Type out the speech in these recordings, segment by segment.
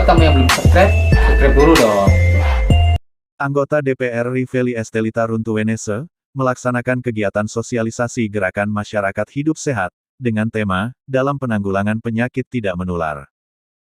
Buat kamu yang belum subscribe, subscribe dulu dong. Anggota DPR RI Feli Estelita Runtuwenese melaksanakan kegiatan sosialisasi gerakan masyarakat hidup sehat dengan tema dalam penanggulangan penyakit tidak menular.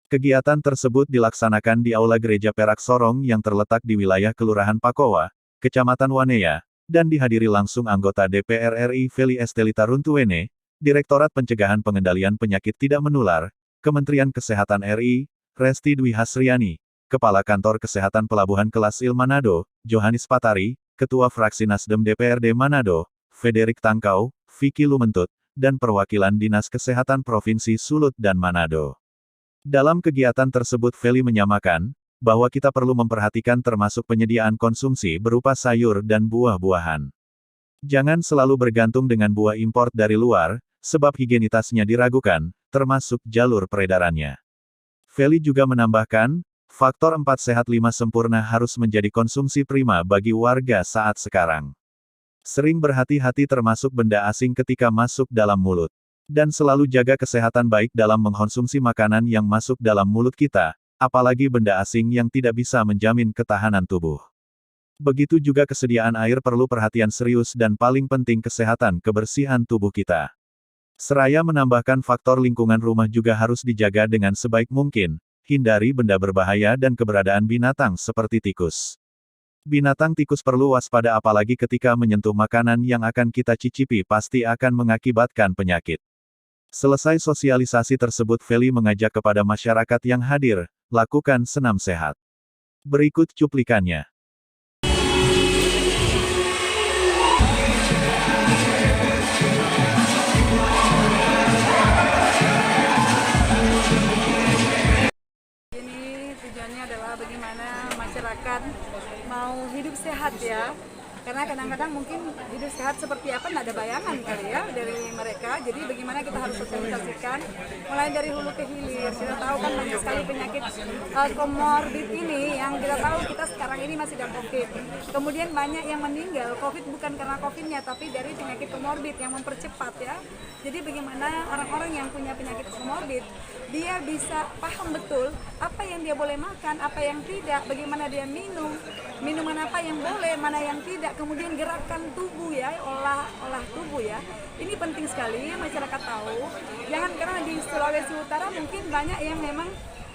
Kegiatan tersebut dilaksanakan di Aula Gereja Perak Sorong yang terletak di wilayah Kelurahan Pakowa, Kecamatan Waneya, dan dihadiri langsung anggota DPR RI Feli Estelita Runtuwene, Direktorat Pencegahan Pengendalian Penyakit Tidak Menular, Kementerian Kesehatan RI, Resti Dwi Hasriani, Kepala Kantor Kesehatan Pelabuhan Kelas Il Manado, Johanis Patari, Ketua Fraksi Nasdem DPRD Manado, Federik Tangkau, Vicky Lumentut, dan perwakilan Dinas Kesehatan Provinsi Sulut dan Manado. Dalam kegiatan tersebut Feli menyamakan, bahwa kita perlu memperhatikan termasuk penyediaan konsumsi berupa sayur dan buah-buahan. Jangan selalu bergantung dengan buah impor dari luar, sebab higienitasnya diragukan, termasuk jalur peredarannya. Feli juga menambahkan, faktor 4 sehat 5 sempurna harus menjadi konsumsi prima bagi warga saat sekarang. Sering berhati-hati termasuk benda asing ketika masuk dalam mulut. Dan selalu jaga kesehatan baik dalam mengkonsumsi makanan yang masuk dalam mulut kita, apalagi benda asing yang tidak bisa menjamin ketahanan tubuh. Begitu juga kesediaan air perlu perhatian serius dan paling penting kesehatan kebersihan tubuh kita. Seraya menambahkan faktor lingkungan rumah juga harus dijaga dengan sebaik mungkin, hindari benda berbahaya dan keberadaan binatang seperti tikus. Binatang tikus perlu waspada apalagi ketika menyentuh makanan yang akan kita cicipi pasti akan mengakibatkan penyakit. Selesai sosialisasi tersebut Feli mengajak kepada masyarakat yang hadir, lakukan senam sehat. Berikut cuplikannya. Tujuannya adalah bagaimana masyarakat mau hidup sehat ya, karena kadang-kadang mungkin hidup sehat seperti apa nggak ada bayangan kali ya dari mereka. Jadi bagaimana kita harus sosialisasikan mulai dari hulu ke hilir. Kita tahu kan banyak sekali penyakit komorbid ini yang kita tahu kita sekarang ini masih dalam COVID. Kemudian banyak yang meninggal COVID bukan karena COVID-nya tapi dari penyakit komorbid yang mempercepat ya. Jadi bagaimana orang-orang yang punya penyakit komorbid dia bisa paham betul apa yang dia boleh makan, apa yang tidak, bagaimana dia minum, minuman apa yang boleh, mana yang tidak, kemudian gerakan tubuh ya, olah tubuh ya. Ini penting sekali masyarakat tahu. Jangan karena di Sulawesi Utara mungkin banyak yang memang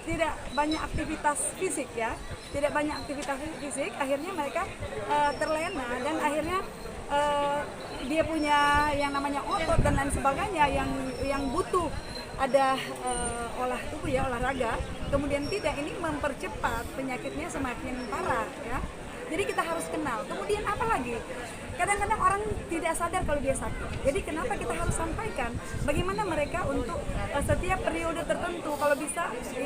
tidak banyak aktivitas fisik ya, tidak banyak aktivitas fisik, akhirnya mereka terlena dan akhirnya dia punya yang namanya otot dan lain sebagainya yang butuh ada olah tubuh ya, olahraga, kemudian tidak, ini mempercepat penyakitnya semakin parah ya. Jadi kita harus kenal. Kemudian apa lagi? Kadang-kadang orang tidak sadar kalau dia sakit. Jadi kenapa kita harus sampaikan bagaimana mereka untuk setiap periode tertentu kalau bisa 1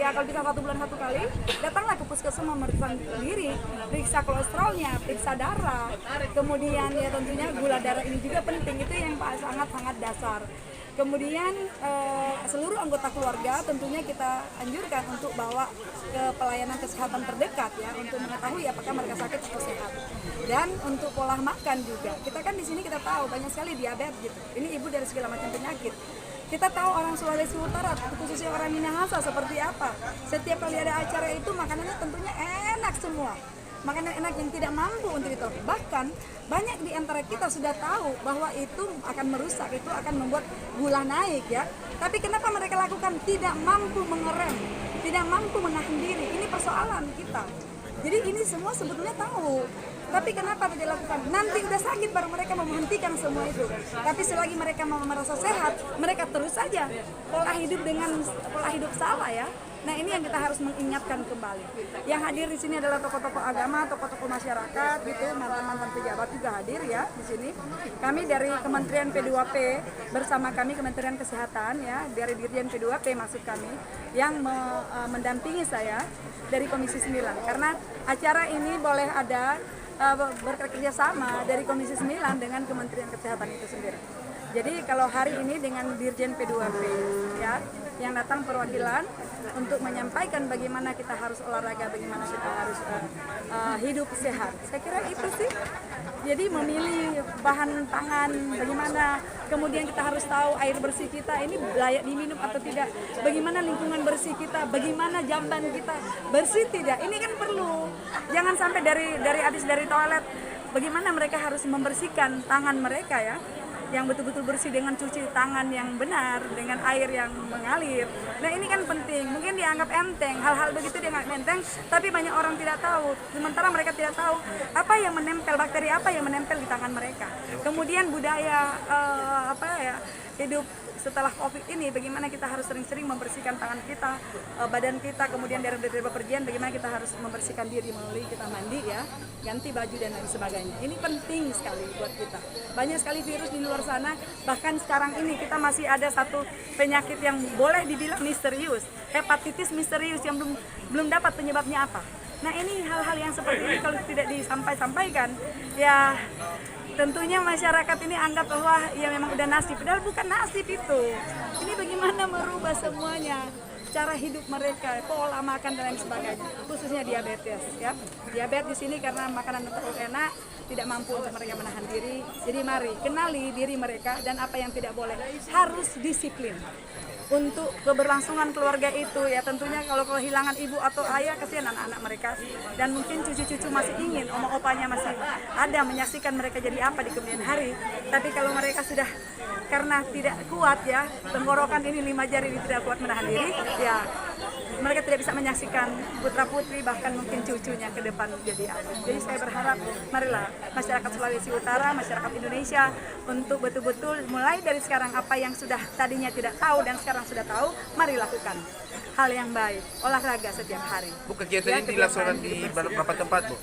bulan 1 kali datanglah ke puskesmas memeriksa diri, periksa kolesterolnya, periksa darah. Kemudian ya tentunya gula darah ini juga penting, itu yang sangat-sangat dasar. Kemudian seluruh anggota keluarga tentunya kita anjurkan untuk bawa ke pelayanan kesehatan terdekat ya untuk mengetahui apakah mereka sakit atau sehat. Dan untuk pola makan juga. Kita kan di sini kita tahu banyak sekali diabetes gitu. Ini ibu dari segala macam penyakit. Kita tahu orang Sulawesi Utara, khususnya orang Minahasa seperti apa. Setiap kali ada acara itu makanannya tentunya enak semua. Makanan enak yang tidak mampu untuk itu. Bahkan banyak di antara kita sudah tahu bahwa itu akan merusak, itu akan membuat gula naik ya. Tapi kenapa mereka lakukan? Tidak mampu mengerem, tidak mampu menahan diri. Ini persoalan kita. Jadi ini semua sebetulnya tahu. Tapi kenapa tidak dilakukan? Nanti udah sakit baru mereka mau menghentikan semua itu. Tapi selagi mereka mau merasa sehat, mereka terus saja pola hidup dengan pola hidup salah ya. Nah ini yang kita harus mengingatkan kembali. Yang hadir di sini adalah tokoh-tokoh agama, tokoh-tokoh masyarakat, gitu, mantan-mantan pejabat juga hadir ya di sini. Kami dari Kementerian P2P bersama kami Kementerian Kesehatan ya, dari Dirjen P2P maksud kami, yang mendampingi saya dari Komisi 9. Karena acara ini boleh ada bekerja sama dari Komisi 9 dengan Kementerian Kesehatan itu sendiri. Jadi kalau hari ini dengan Dirjen P2P ya, yang datang perwakilan untuk menyampaikan bagaimana kita harus olahraga, bagaimana kita harus hidup sehat. Saya kira itu sih. Jadi memilih bahan pangan bagaimana, kemudian kita harus tahu air bersih kita ini layak diminum atau tidak, bagaimana lingkungan bersih kita, bagaimana jamban kita bersih tidak. Ini kan perlu. Jangan sampai habis dari toilet, bagaimana mereka harus membersihkan tangan mereka ya, yang betul-betul bersih dengan cuci tangan yang benar, dengan air yang mengalir. Nah ini kan penting, mungkin dianggap enteng, hal-hal begitu dianggap enteng, tapi banyak orang tidak tahu. Sementara mereka tidak tahu apa yang menempel, bakteri apa yang menempel di tangan mereka. Kemudian budaya hidup setelah COVID ini, bagaimana kita harus sering-sering membersihkan tangan kita, badan kita, kemudian dari bepergian, bagaimana kita harus membersihkan diri melalui kita mandi ya, ganti baju dan lain sebagainya. Ini penting sekali buat kita. Banyak sekali virus di luar sana, bahkan sekarang ini kita masih ada satu penyakit yang boleh dibilang misterius, hepatitis misterius yang belum dapat penyebabnya apa. Nah ini hal-hal yang seperti ini kalau tidak disampaikan, ya tentunya masyarakat ini anggap bahwa ya memang udah nasib, padahal bukan nasib itu. Ini bagaimana merubah semuanya, cara hidup mereka, pola makan dan lain sebagainya, khususnya diabetes ya. Diabetes di sini karena makanan terlalu enak, tidak mampu untuk mereka menahan diri. Jadi mari kenali diri mereka dan apa yang tidak boleh, harus disiplin. Untuk keberlangsungan keluarga itu ya tentunya kalau kehilangan ibu atau ayah kasihan anak-anak mereka, dan mungkin cucu-cucu masih ingin oma-opanya masih ada menyaksikan mereka jadi apa di kemudian hari. Tapi kalau mereka sudah karena tidak kuat ya, tenggorokan ini 5 jari ini tidak kuat menahan diri ya, mereka tidak bisa menyaksikan putra-putri bahkan mungkin cucunya ke depan jadi apa. Jadi saya berharap marilah masyarakat Sulawesi Utara, masyarakat Indonesia untuk betul-betul mulai dari sekarang apa yang sudah tadinya tidak tahu dan sekarang sudah tahu, mari lakukan hal yang baik, olahraga setiap hari. Bu, kegiatan ini dilaksanakan di berapa tempat, Bu?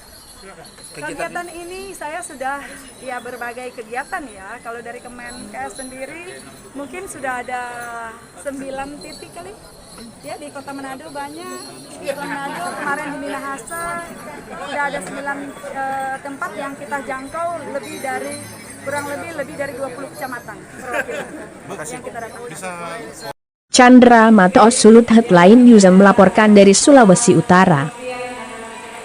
Kegiatan ini saya sudah ya berbagai kegiatan ya. Kalau dari Kemenkes sendiri mungkin sudah ada 9 titik kali. Ya di Kota Manado banyak. Di Kota Manado kemarin di Minahasa sudah ada 9 tempat yang kita jangkau, kurang lebih dari 20 kecamatan perwakilan yang kita datangi. Chandra Mata Sulut Headline News melaporkan dari Sulawesi Utara.